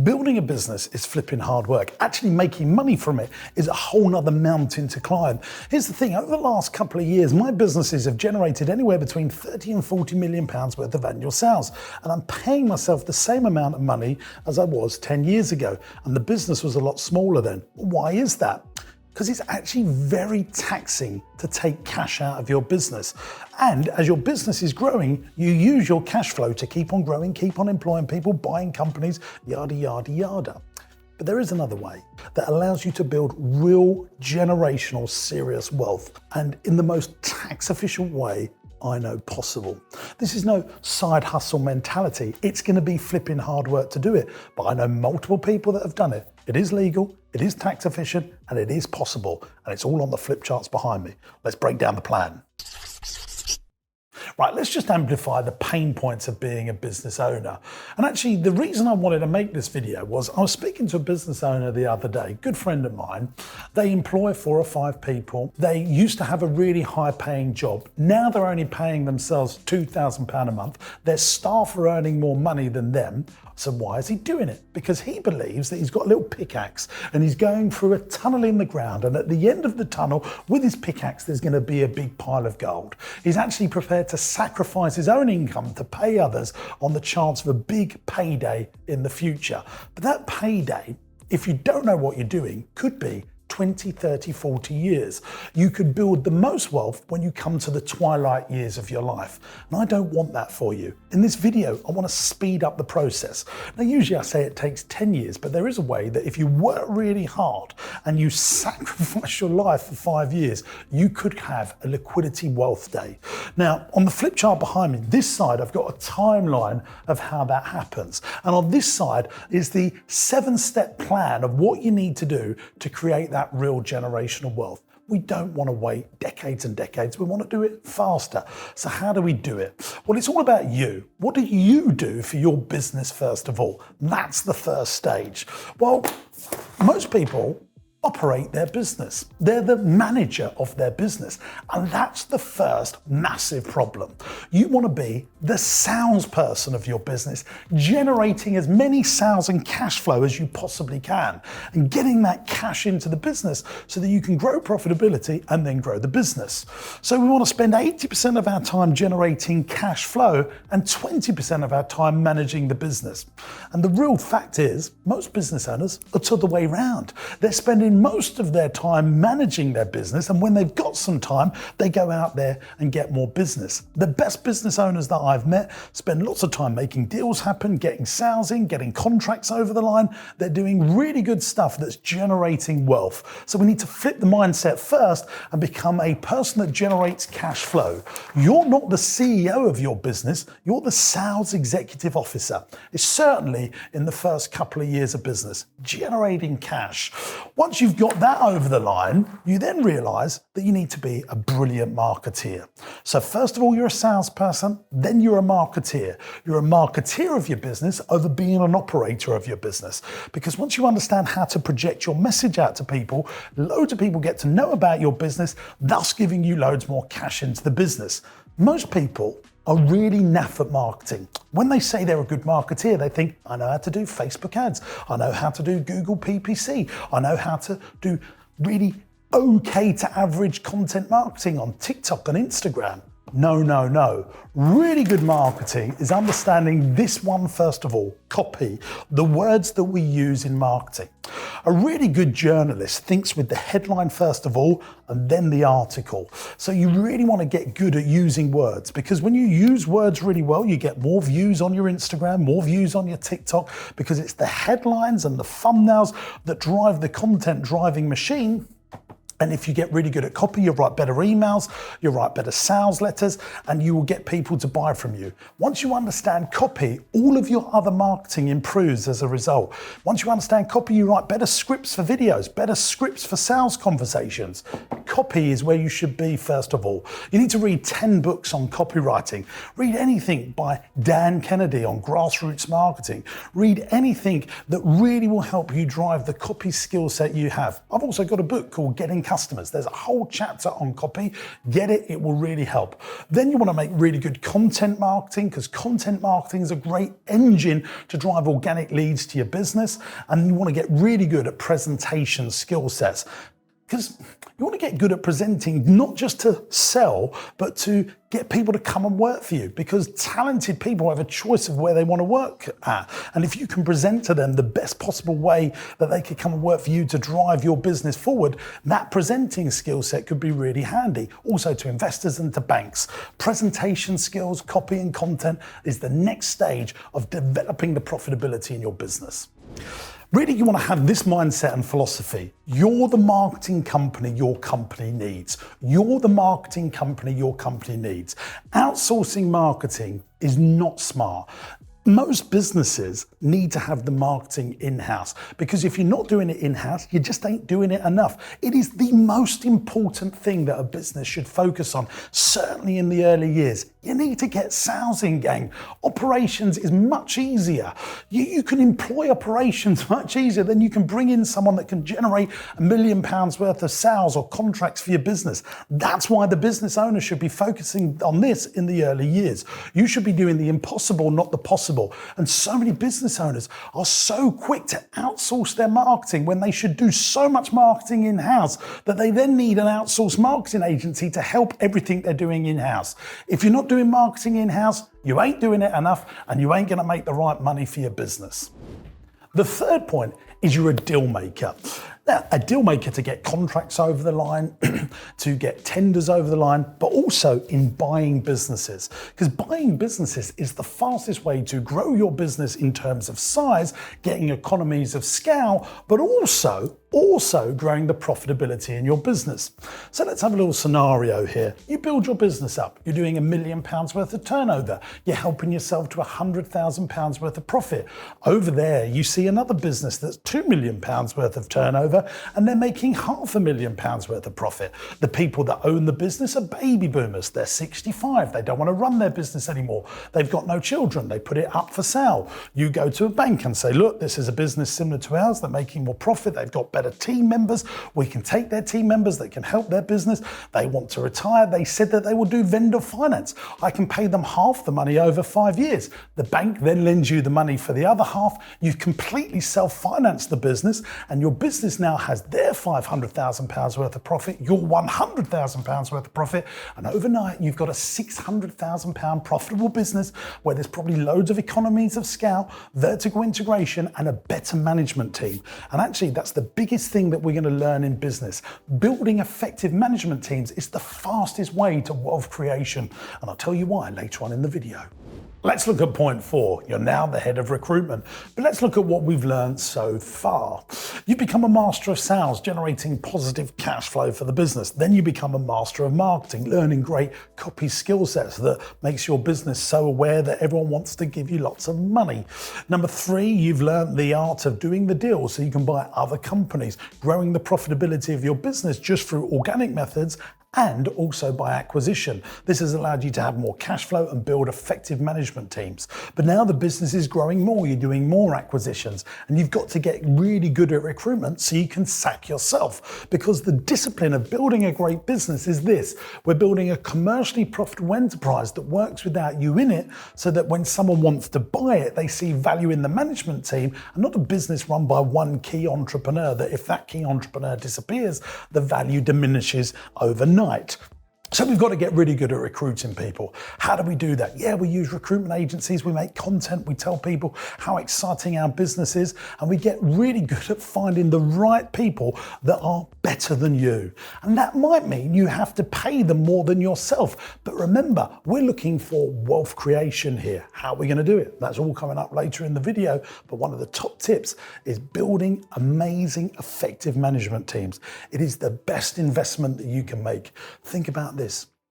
Building a business is flipping hard work. Actually making money from it is a whole nother mountain to climb. Here's the thing, over the last couple of years, my businesses have generated anywhere between 30 and 40 million pounds worth of annual sales. And I'm paying myself the same amount of money as I was 10 years ago. And the business was a lot smaller then. Why is that? Because it's actually very taxing to take cash out of your business. And as your business is growing, you use your cash flow to keep on growing, keep on employing people, buying companies, yada, yada, yada. But there is another way that allows you to build real generational serious wealth, and in the most tax efficient way I know possible. This is no side hustle mentality. It's going to be flipping hard work to do it, but I know multiple people that have done it. It is legal, it is tax efficient, and it is possible. And it's all on the flip charts behind me. Let's break down the plan. Right, let's just amplify the pain points of being a business owner. And actually, the reason I wanted to make this video was I was speaking to a business owner the other day, good friend of mine. They employ 4 or 5 people. They used to have a really high paying job. Now they're only paying themselves £2,000 a month. Their staff are earning more money than them. So why is he doing it? Because he believes that he's got a little pickaxe and he's going through a tunnel in the ground, and at the end of the tunnel with his pickaxe there's going to be a big pile of gold. He's actually prepared to sacrifice his own income to pay others on the chance of a big payday in the future. But that payday, if you don't know what you're doing, could be 20, 30, 40 years. You could build the most wealth when you come to the twilight years of your life. And I don't want that for you. In this video, I want to speed up the process. Now, usually I say it takes 10 years, but there is a way that if you work really hard and you sacrifice your life for 5 years, you could have a liquidity wealth day. Now, on the flip chart behind me, this side, I've got a timeline of how that happens. And on this side is the 7-step plan of what you need to do to create that real generational wealth. We don't want to wait decades and decades. We want to do it faster. So how do we do it? Well, it's all about you. What do you do for your business first of all? That's the first stage. Well, most people operate their business. They're the manager of their business. And that's the first massive problem. You want to be the salesperson of your business, generating as many sales and cash flow as you possibly can, and getting that cash into the business so that you can grow profitability and then grow the business. So we want to spend 80% of our time generating cash flow and 20% of our time managing the business. And the real fact is, most business owners are to the way round. They're spending most of their time managing their business, and when they've got some time, they go out there and get more business. The best business owners that I've met spend lots of time making deals happen, getting sales in, getting contracts over the line. They're doing really good stuff that's generating wealth. So we need to flip the mindset first and become a person that generates cash flow. You're not the CEO of your business, you're the sales executive officer. It's certainly in the first couple of years of business, generating cash. Once you've got that over the line, you then realize that you need to be a brilliant marketeer. So first of all, you're a salesperson, then you're a marketeer. You're a marketeer of your business over being an operator of your business. Because once you understand how to project your message out to people, loads of people get to know about your business, thus giving you loads more cash into the business. Most people are really naff at marketing. When they say they're a good marketeer, they think, I know how to do Facebook ads. I know how to do Google PPC. I know how to do really okay to average content marketing on TikTok and Instagram. No, no, no. Really good marketing is understanding this one first of all, copy, the words that we use in marketing. A really good journalist thinks with the headline first of all, and then the article. So you really want to get good at using words, because when you use words really well, you get more views on your Instagram, more views on your TikTok, because it's the headlines and the thumbnails that drive the content driving machine. And if you get really good at copy, you'll write better emails, you'll write better sales letters, and you will get people to buy from you. Once you understand copy, all of your other marketing improves as a result. Once you understand copy, you write better scripts for videos, better scripts for sales conversations. Copy is where you should be first of all. You need to read 10 books on copywriting. Read anything by Dan Kennedy on grassroots marketing. Read anything that really will help you drive the copy skill set you have. I've also got a book called Getting customers. There's a whole chapter on copy. Get it, it will really help. Then you want to make really good content marketing, because content marketing is a great engine to drive organic leads to your business. And you want to get really good at presentation skill sets, because you want to get good at presenting, not just to sell, but to get people to come and work for you, because talented people have a choice of where they want to work at. And if you can present to them the best possible way that they could come and work for you to drive your business forward, that presenting skill set could be really handy. Also to investors and to banks. Presentation skills, copy and content is the next stage of developing the profitability in your business. Really, you want to have this mindset and philosophy. You're the marketing company your company needs. You're the marketing company your company needs. Outsourcing marketing is not smart. Most businesses need to have the marketing in-house, because if you're not doing it in-house, you just ain't doing it enough. It is the most important thing that a business should focus on, certainly in the early years. You need to get sales in, gang. Operations is much easier. You can employ operations much easier than you can bring in someone that can generate £1 million worth of sales or contracts for your business. That's why the business owner should be focusing on this in the early years. You should be doing the impossible, not the possible. And so many business owners are so quick to outsource their marketing when they should do so much marketing in-house that they then need an outsourced marketing agency to help everything they're doing in-house. If you're not doing marketing in-house, you ain't doing it enough, and you ain't going to make the right money for your business. The third point is you're a deal maker. Now, a deal maker to get contracts over the line, to get tenders over the line, but also in buying businesses. Because buying businesses is the fastest way to grow your business in terms of size, getting economies of scale, but also growing the profitability in your business. So let's have a little scenario here. You build your business up. You're doing £1 million worth of turnover. You're helping yourself to £100,000 worth of profit. Over there, you see another business that's £2 million worth of turnover, and they're making £500,000 worth of profit. The people that own the business are baby boomers. They're 65. They don't want to run their business anymore. They've got no children. They put it up for sale. You go to a bank and say, look, this is a business similar to ours. They're making more profit. They've got better team members. We can take their team members that can help their business. They want to retire. They said that they will do vendor finance. I can pay them half the money over 5 years. The bank then lends you the money for the other half. You've completely self-financed the business, and your business now has their £500,000 worth of profit, your £100,000 worth of profit, and overnight you've got a £600,000 profitable business where there's probably loads of economies of scale, vertical integration, and a better management team. And actually, that's the biggest thing that we're going to learn in business. Building effective management teams is the fastest way to wealth creation, and I'll tell you why later on in the video. Let's look at point 4. You're now the head of recruitment. But let's look at what we've learned so far. You've become a master of sales, generating positive cash flow for the business. Then you become a master of marketing, learning great copy skill sets that makes your business so aware that everyone wants to give you lots of money. Number 3, you've learned the art of doing the deal so you can buy other companies, growing the profitability of your business just through organic methods and also by acquisition. This has allowed you to have more cash flow and build effective management teams. But now the business is growing more, you're doing more acquisitions, and you've got to get really good at recruitment so you can sack yourself. Because the discipline of building a great business is this: we're building a commercially profitable enterprise that works without you in it, so that when someone wants to buy it, they see value in the management team and not a business run by one key entrepreneur, that if that key entrepreneur disappears, the value diminishes overnight. So we've got to get really good at recruiting people. How do we do that? Yeah, we use recruitment agencies, we make content, we tell people how exciting our business is, and we get really good at finding the right people that are better than you. And that might mean you have to pay them more than yourself. But remember, we're looking for wealth creation here. How are we going to do it? That's all coming up later in the video. But one of the top tips is building amazing, effective management teams. It is the best investment that you can make. Think about this.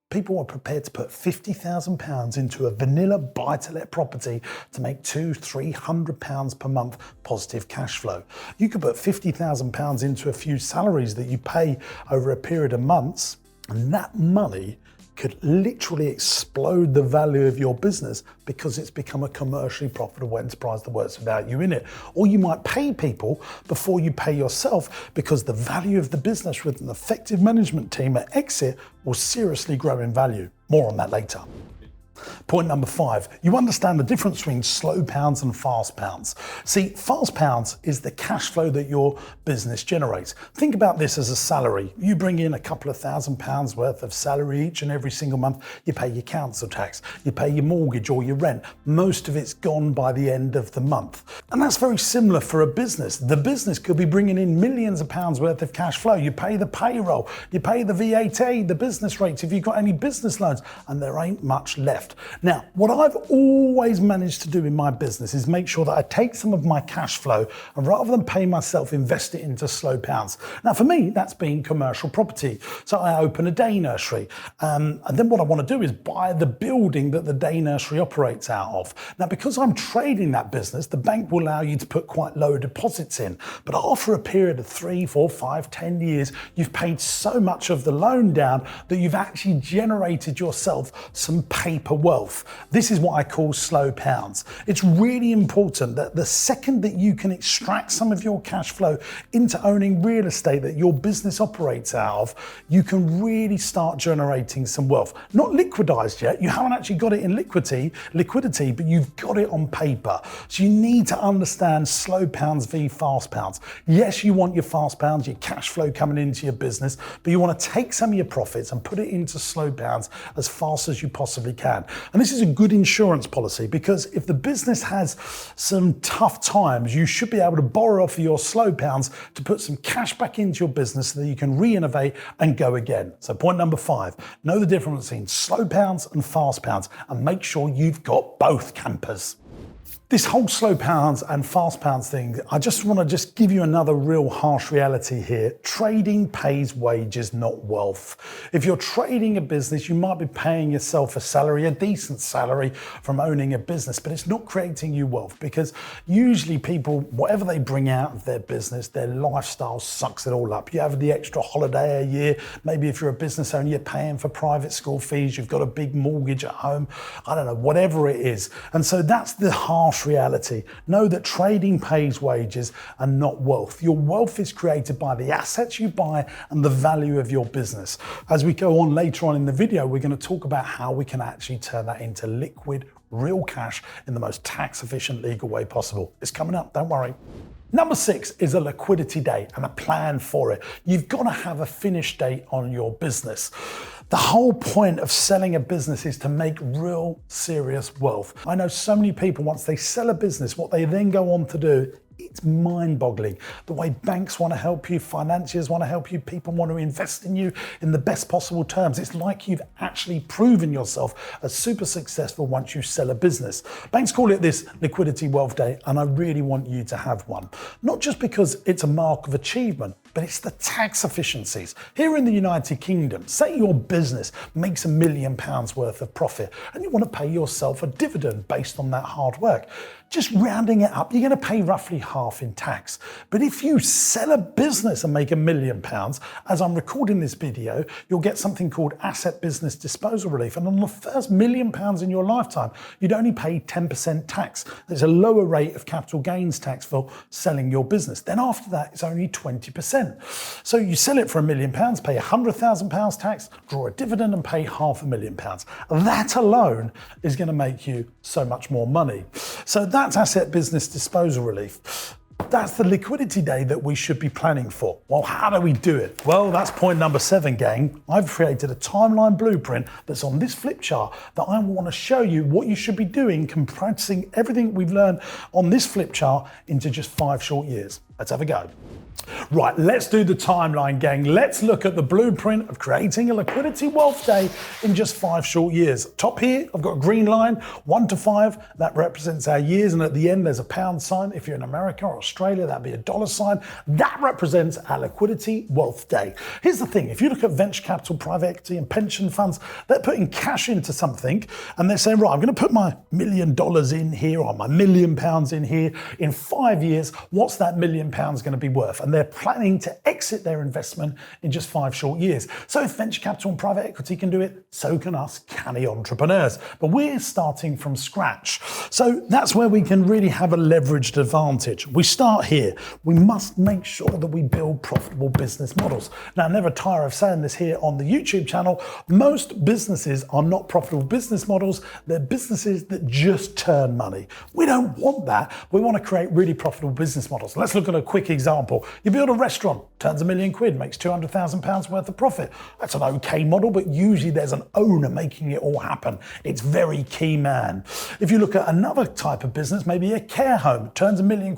People are prepared to put £50,000 into a vanilla buy-to-let property to make £200-300 per month positive cash flow. You could put £50,000 into a few salaries that you pay over a period of months, and that money could literally explode the value of your business because it's become a commercially profitable enterprise that works without you in it. Or you might pay people before you pay yourself because the value of the business with an effective management team at exit will seriously grow in value. More on that later. Point number 5, you understand the difference between slow pounds and fast pounds. See, fast pounds is the cash flow that your business generates. Think about this as a salary. You bring in a couple of £1,000 worth of salary each and every single month. You pay your council tax, you pay your mortgage or your rent. Most of it's gone by the end of the month. And that's very similar for a business. The business could be bringing in millions of pounds worth of cash flow. You pay the payroll, you pay the VAT, the business rates, if you've got any business loans, and there ain't much left. Now, what I've always managed to do in my business is make sure that I take some of my cash flow and rather than pay myself, invest it into slow pounds. Now, for me, that's been commercial property. So I open a day nursery. And then what I want to do is buy the building that the day nursery operates out of. Now, because I'm trading that business, the bank will allow you to put quite low deposits in. But after a period of 3, 4, 5, 10 years, you've paid so much of the loan down that you've actually generated yourself some paper wealth. This is what I call slow pounds. It's really important that the second that you can extract some of your cash flow into owning real estate that your business operates out of, you can really start generating some wealth. Not liquidized yet, you haven't actually got it in liquidity, but you've got it on paper. So you need to understand slow pounds v fast pounds. Yes, you want your fast pounds, your cash flow coming into your business, but you want to take some of your profits and put it into slow pounds as fast as you possibly can. And this is a good insurance policy because if the business has some tough times, you should be able to borrow off of your slow pounds to put some cash back into your business so that you can re-innovate and go again. So point number 5, know the difference between slow pounds and fast pounds and make sure you've got both campers. This whole slow pounds and fast pounds thing, I just want to give you another real harsh reality here. Trading pays wages, not wealth. If you're trading a business, you might be paying yourself a salary, a decent salary from owning a business, but it's not creating you wealth because usually people, whatever they bring out of their business, their lifestyle sucks it all up. You have the extra holiday a year. Maybe if you're a business owner, you're paying for private school fees. You've got a big mortgage at home. I don't know, whatever it is. And so that's the harsh reality. Know that trading pays wages and not wealth. Your wealth is created by the assets you buy and the value of your business. As we go on later on in the video, we're going to talk about how we can actually turn that into liquid, real cash in the most tax efficient legal way possible. It's coming up, don't worry. Number 6 is a liquidity date and a plan for it. You've got to have a finish date on your business. The whole point of selling a business is to make real serious wealth. I know so many people, once they sell a business, what they then go on to do, it's mind-boggling. The way banks want to help you, financiers want to help you, people want to invest in you in the best possible terms. It's like you've actually proven yourself as super successful once you sell a business. Banks call it this liquidity wealth day, and I really want you to have one. Not just because it's a mark of achievement, but it's the tax efficiencies. Here in the United Kingdom, say your business makes £1 million worth of profit and you want to pay yourself a dividend based on that hard work. Just rounding it up, you're going to pay roughly half in tax. But if you sell a business and make £1 million, as I'm recording this video, you'll get something called asset business disposal relief. And on the first £1 million in your lifetime, you'd only pay 10% tax. There's a lower rate of capital gains tax for selling your business. Then after that, it's only 20%. So you sell it for £1 million, pay £100,000 tax, draw a dividend and pay £500,000. That alone is going to make you so much more money. So that's asset business disposal relief. That's the liquidity day that we should be planning for. Well, how do we do it? Well, that's point number 7, gang. I've created a timeline blueprint that's on this flip chart that I want to show you what you should be doing, compressing everything we've learned on this flip chart into just 5 short years. Let's have a go. Right, let's do the timeline, gang. Let's look at the blueprint of creating a liquidity wealth day in just 5 short years. Top here, I've got a green line, 1 to 5. That represents our years. And at the end, there's a pound sign. If you're in America or Australia, that'd be a dollar sign. That represents our liquidity wealth day. Here's the thing. If you look at venture capital, private equity and pension funds, they're putting cash into something and they're saying, right, I'm going to put my $1 million in here or my £1 million in here. In 5 years, what's that £1 million going to be worth? And they're planning to exit their investment in just 5 short years. So if venture capital and private equity can do it, so can us canny entrepreneurs. But we're starting from scratch. So that's where we can really have a leveraged advantage. We start here. We must make sure that we build profitable business models. Now, I never tire of saying this here on the YouTube channel. Most businesses are not profitable business models. They're businesses that just turn money. We don't want that. We want to create really profitable business models. Let's look at a quick example. You build a restaurant, turns £1 million, makes £200,000 worth of profit. That's an okay model, but usually there's an owner making it all happen. It's very key man. If you look at another type of business, maybe a care home, turns £1 million,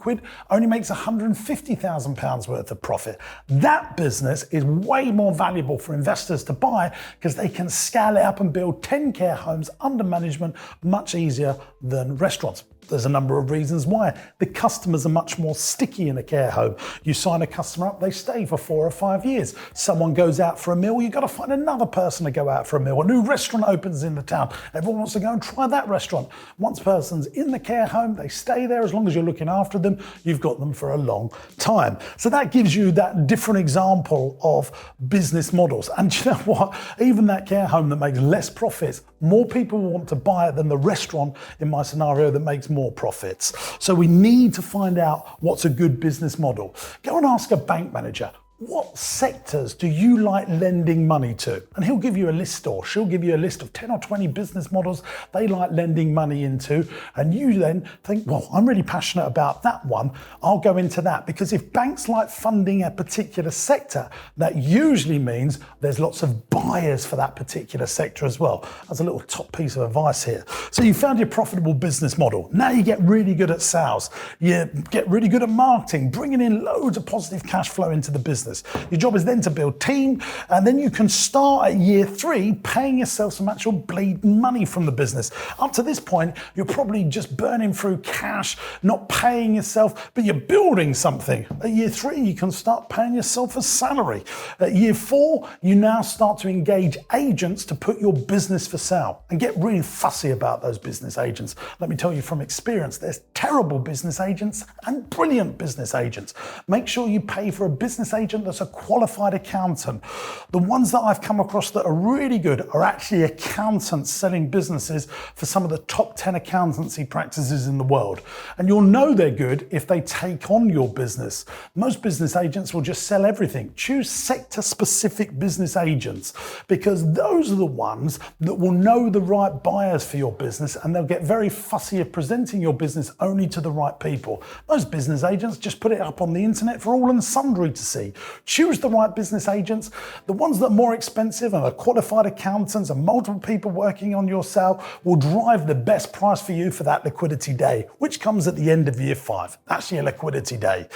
only makes £150,000 worth of profit. That business is way more valuable for investors to buy because they can scale it up and build 10 care homes under management much easier than restaurants. There's a number of reasons why. The customers are much more sticky in a care home. You sign a customer up, they stay for 4 or 5 years. Someone goes out for a meal, you've got to find another person to go out for a meal. A new restaurant opens in the town. Everyone wants to go and try that restaurant. Once a person's in the care home, they stay there. As long as you're looking after them, you've got them for a long time. So that gives you that different example of business models. And you know what? Even that care home that makes less profits, more people want to buy it than the restaurant in my scenario that makes more profits. So we need to find out what's a good business model. Go and ask a bank manager, what sectors do you like lending money to? And he'll give you a list, or she'll give you a list of 10 or 20 business models they like lending money into. And you then think, well, I'm really passionate about that one. I'll go into that. Because if banks like funding a particular sector, that usually means there's lots of buyers for that particular sector as well. That's a little top piece of advice here. So you found your profitable business model. Now you get really good at sales. You get really good at marketing, bringing in loads of positive cash flow into the business. Your job is then to build team, and then you can start at year 3 paying yourself some actual bleeding money from the business. Up to this point, you're probably just burning through cash, not paying yourself, but you're building something. At year 3, you can start paying yourself a salary. At year 4, you now start to engage agents to put your business for sale, and get really fussy about those business agents. Let me tell you from experience, there's terrible business agents and brilliant business agents. Make sure you pay for a business agent that's a qualified accountant. The ones that I've come across that are really good are actually accountants selling businesses for some of the top 10 accountancy practices in the world. And you'll know they're good if they take on your business. Most business agents will just sell everything. Choose sector-specific business agents, because those are the ones that will know the right buyers for your business, and they'll get very fussy at presenting your business only to the right people. Most business agents just put it up on the internet for all and sundry to see. Choose the right business agents. The ones that are more expensive and are qualified accountants and multiple people working on your sale will drive the best price for you for that liquidity day, which comes at the end of year 5. That's your liquidity day.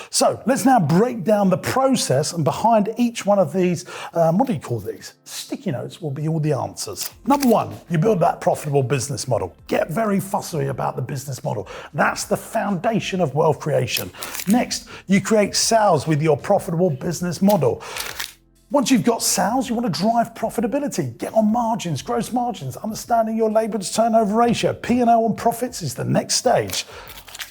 So let's now break down the process, and behind each one of these, what do you call these? Sticky notes will be all the answers. Number 1, you build that profitable business model. Get very fussy about the business model. That's the foundation of wealth creation. Next, you create sales with your profitable business model. Once you've got sales, you want to drive profitability. Get on margins, gross margins, understanding your labor to turnover ratio. P&L and profits is the next stage.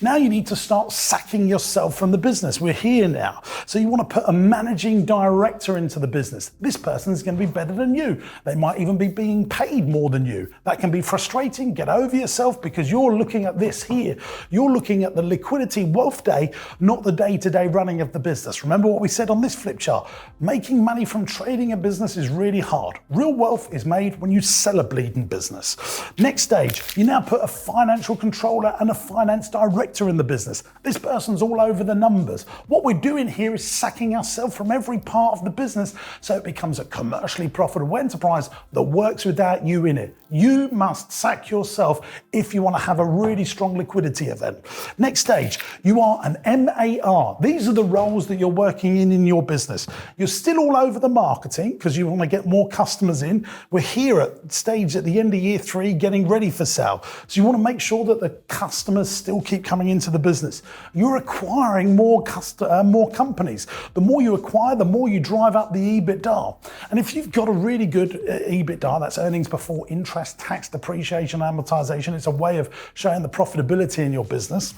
Now you need to start sacking yourself from the business. We're here now. So you want to put a managing director into the business. This person is going to be better than you. They might even be being paid more than you. That can be frustrating. Get over yourself, because you're looking at this here. You're looking at the liquidity wealth day, not the day-to-day running of the business. Remember what we said on this flip chart. Making money from trading a business is really hard. Real wealth is made when you sell a bleeding business. Next stage, you now put a financial controller and a finance director in the business. This person's all over the numbers. What we're doing here is sacking ourselves from every part of the business so it becomes a commercially profitable enterprise that works without you in it. You must sack yourself if you want to have a really strong liquidity event. Next stage, you are an MAR. These are the roles that you're working in your business. You're still all over the marketing because you want to get more customers in. We're here at stage at the end of year 3 getting ready for sale. So you want to make sure that the customers still keep coming into the business. You're acquiring more companies. The more you acquire, the more you drive up the EBITDA. And if you've got a really good EBITDA, that's earnings before interest, tax, depreciation, amortization, it's a way of showing the profitability in your business.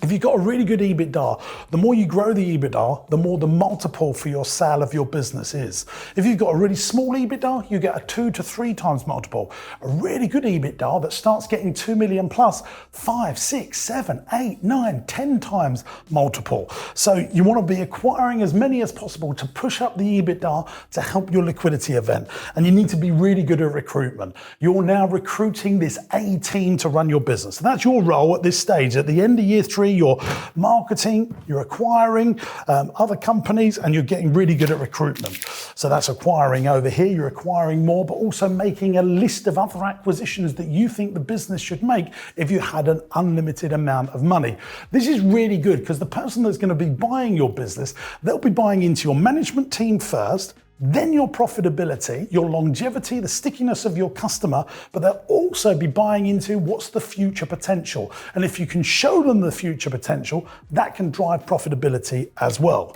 If you've got a really good EBITDA, the more you grow the EBITDA, the more the multiple for your sale of your business is. If you've got a really small EBITDA, you get a 2 to 3 times multiple. A really good EBITDA that starts getting 2 million plus, 5, 6, 7, 8, 9, 10 times multiple. So you want to be acquiring as many as possible to push up the EBITDA to help your liquidity event. And you need to be really good at recruitment. You're now recruiting this A team to run your business. And that's your role at this stage. At the end of year 3, you're marketing, you're acquiring other companies, and you're getting really good at recruitment. So that's acquiring over here, you're acquiring more, but also making a list of other acquisitions that you think the business should make if you had an unlimited amount of money. This is really good because the person that's going to be buying your business, they'll be buying into your management team first, then your profitability, your longevity, the stickiness of your customer, but they'll also be buying into what's the future potential. And if you can show them the future potential, that can drive profitability as well.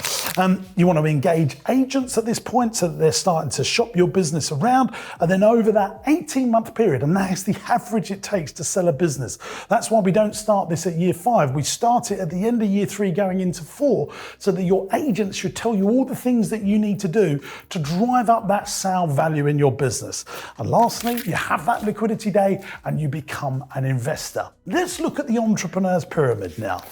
You want to engage agents at this point so that they're starting to shop your business around. And then over that 18-month period, and that is the average it takes to sell a business. That's why we don't start this at year 5. We start it at the end of year 3 going into 4, so that your agents should tell you all the things that you need to do to drive up that sale value in your business. And lastly, you have that liquidity day and you become an investor. Let's look at the entrepreneur's pyramid now.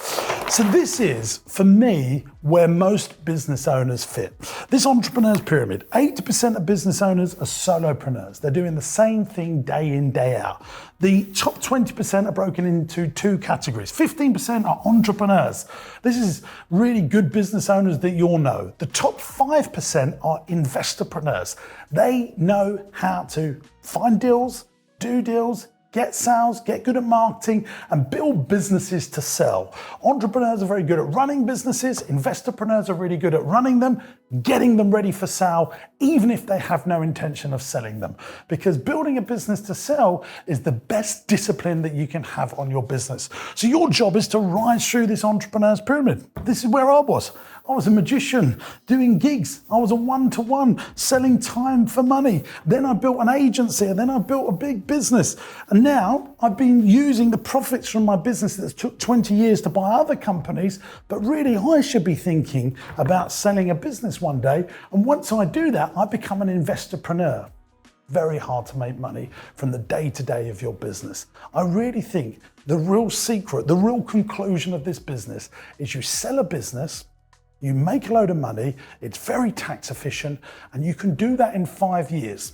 So this is, for me, where most business owners fit. This entrepreneur's pyramid, 80% of business owners are solopreneurs. They're doing the same thing day in, day out. The top 20% are broken into 2 categories. 15% are entrepreneurs. This is really good business owners that you'll know. The top 5% are investorpreneurs. They know how to find deals, do deals, get sales, get good at marketing, and build businesses to sell. Entrepreneurs are very good at running businesses. Investorpreneurs are really good at running them, getting them ready for sale, even if they have no intention of selling them. Because building a business to sell is the best discipline that you can have on your business. So your job is to rise through this entrepreneur's pyramid. This is where I was. I was a magician doing gigs. I was a one-to-one selling time for money. Then I built an agency, and then I built a big business. And now I've been using the profits from my business that took 20 years to buy other companies, but really I should be thinking about selling a business one day. And once I do that, I become an investorpreneur. Very hard to make money from the day-to-day of your business. I really think the real secret, the real conclusion of this business is you sell a business, you make a load of money, it's very tax efficient, and you can do that in 5 years.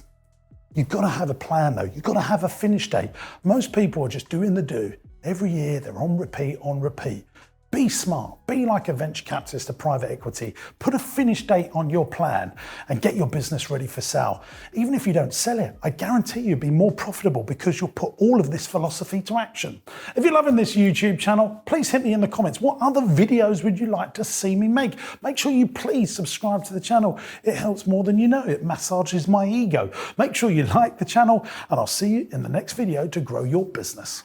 You've got to have a plan though. You've got to have a finish date. Most people are just doing the do. Every year they're on repeat, on repeat. Be smart, be like a venture capitalist, a private equity. Put a finish date on your plan and get your business ready for sale. Even if you don't sell it, I guarantee you'll be more profitable because you'll put all of this philosophy to action. If you're loving this YouTube channel, please hit me in the comments. What other videos would you like to see me make? Make sure you please subscribe to the channel. It helps more than you know. It massages my ego. Make sure you like the channel, and I'll see you in the next video to grow your business.